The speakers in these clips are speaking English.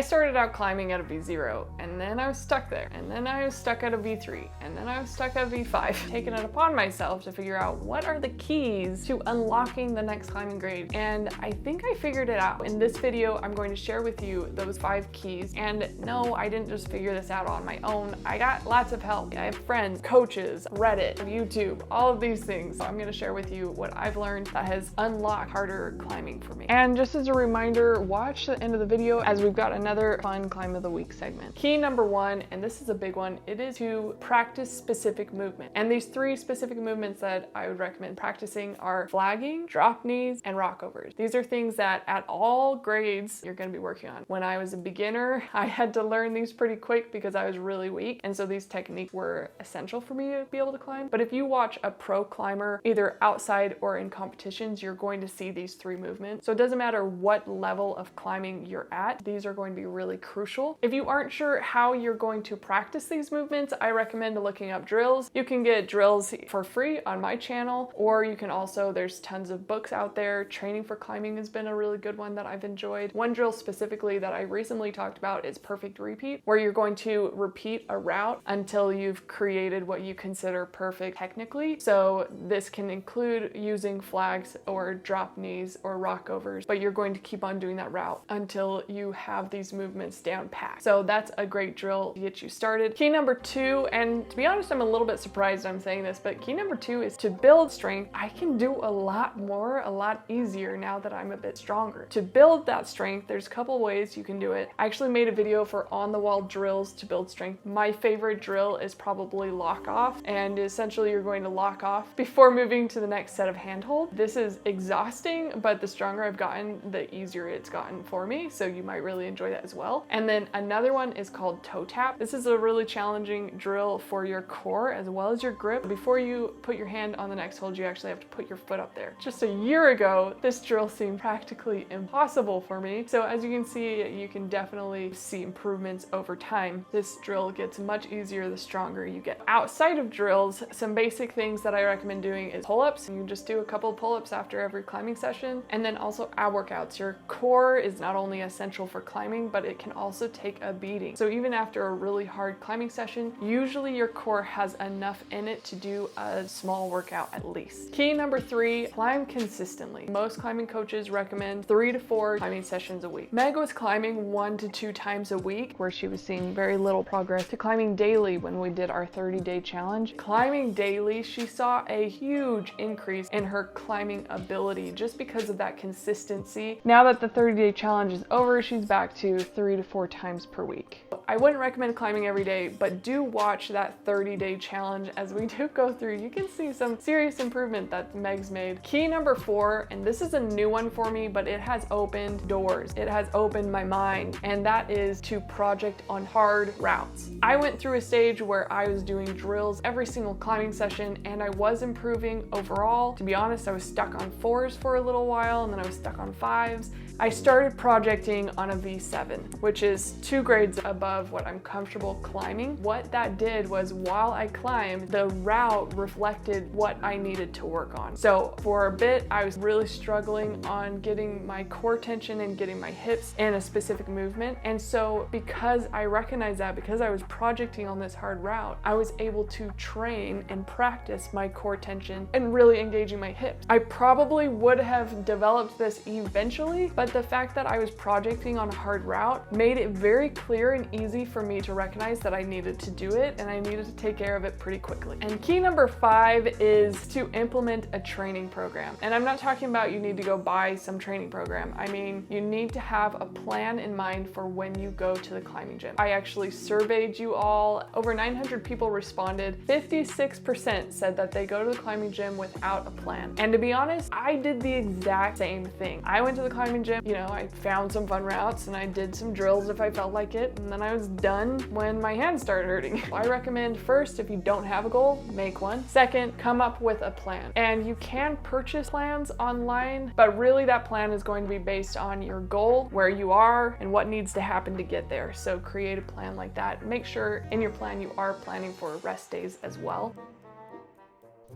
I started out climbing at a V0, and then I was stuck there, and then I was stuck at a V3, and then I was stuck at a V5. Taking it upon myself to figure out what are the keys to unlocking the next climbing grade, and I think I figured it out. In this video, I'm going to share with you those 5 keys, and no, I didn't just figure this out on my own. I got lots of help. I have friends, coaches, Reddit, YouTube, all of these things. So I'm going to share with you what I've learned that has unlocked harder climbing for me. And just as a reminder, watch the end of the video as we've got another fun climb of the week segment. Key number 1, and this is a big one, it is to practice specific movement. And these 3 specific movements that I would recommend practicing are flagging, drop knees, and rockovers. These are things that at all grades you're going to be working on. When I was a beginner, I had to learn these pretty quick because I was really weak, and so these techniques were essential for me to be able to climb. But if you watch a pro climber, either outside or in competitions, you're going to see these 3 movements. So it doesn't matter what level of climbing you're at, these are going to be really crucial. If you aren't sure how you're going to practice these movements, I recommend looking up drills. You can get drills for free on my channel, or you can also, there's tons of books out there. Training for Climbing has been a really good one that I've enjoyed. One drill specifically that I recently talked about is perfect repeat, where you're going to repeat a route until you've created what you consider perfect technically. So this can include using flags or drop knees or rockovers, but you're going to keep on doing that route until you have these movements down pat. So that's a great drill to get you started. Key number 2, and to be honest, I'm a little bit surprised I'm saying this, but key number 2 is to build strength. I can do a lot more, a lot easier now that I'm a bit stronger. To build that strength, there's a couple ways you can do it. I actually made a video for on-the-wall drills to build strength. My favorite drill is probably lock off, and essentially you're going to lock off before moving to the next set of handhold. This is exhausting, but the stronger I've gotten, the easier it's gotten for me, so you might really enjoy that as well. And then another one is called toe tap. This is a really challenging drill for your core as well as your grip. Before you put your hand on the next hold, you actually have to put your foot up there. Just a year ago, this drill seemed practically impossible for me. So as you can see, you can definitely see improvements over time. This drill gets much easier the stronger you get. Outside of drills, some basic things that I recommend doing is pull-ups. You just do a couple of pull-ups after every climbing session, and then also ab workouts. Your core is not only essential for climbing, but it can also take a beating. So even after a really hard climbing session, usually your core has enough in it to do a small workout at least. Key number 3, climb consistently. Most climbing coaches recommend 3 to 4 climbing sessions a week. Meg was climbing 1 to 2 times a week, where she was seeing very little progress, to climbing daily when we did our 30-day challenge. Climbing daily, she saw a huge increase in her climbing ability just because of that consistency. Now that the 30-day challenge is over, she's back to 3 to 4 times per week. I wouldn't recommend climbing every day, but do watch that 30-day challenge as we do go through. You can see some serious improvement that Meg's made. Key number 4, and this is a new one for me, but it has opened doors. It has opened my mind, and that is to project on hard routes. I went through a stage where I was doing drills every single climbing session, and I was improving overall. To be honest, I was stuck on 4s for a little while, and then I was stuck on 5s. I started projecting on a V7, which is 2 grades above what I'm comfortable climbing. What that did was, while I climbed, the route reflected what I needed to work on. So for a bit, I was really struggling on getting my core tension and getting my hips in a specific movement. And so because I recognized that, because I was projecting on this hard route, I was able to train and practice my core tension and really engaging my hips. I probably would have developed this eventually, but the fact that I was projecting on a hard route made it very clear and easy for me to recognize that I needed to do it, and I needed to take care of it pretty quickly. And key number 5 is to implement a training program. And I'm not talking about you need to go buy some training program. I mean, you need to have a plan in mind for when you go to the climbing gym. I actually surveyed you all. Over 900 people responded. 56% said that they go to the climbing gym without a plan. And to be honest, I did the exact same thing. I went to the climbing gym, you know, I found some fun routes and I did some drills if I felt like it, and then I was done when my hands started hurting. I recommend, first, if you don't have a goal, make one. Second, come up with a plan. And you can purchase plans online, but really that plan is going to be based on your goal, where you are, and what needs to happen to get there. So create a plan like that. Make sure in your plan you are planning for rest days as well.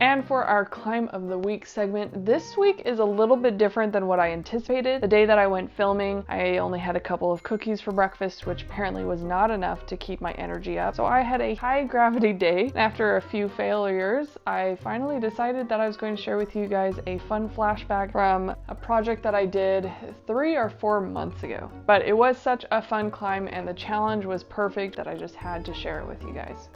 And for our climb of the week segment, this week is a little bit different than what I anticipated. The day that I went filming, I only had a couple of cookies for breakfast, which apparently was not enough to keep my energy up. So I had a high gravity day. After a few failures, I finally decided that I was going to share with you guys a fun flashback from a project that I did 3 or 4 months ago. But it was such a fun climb and the challenge was perfect that I just had to share it with you guys.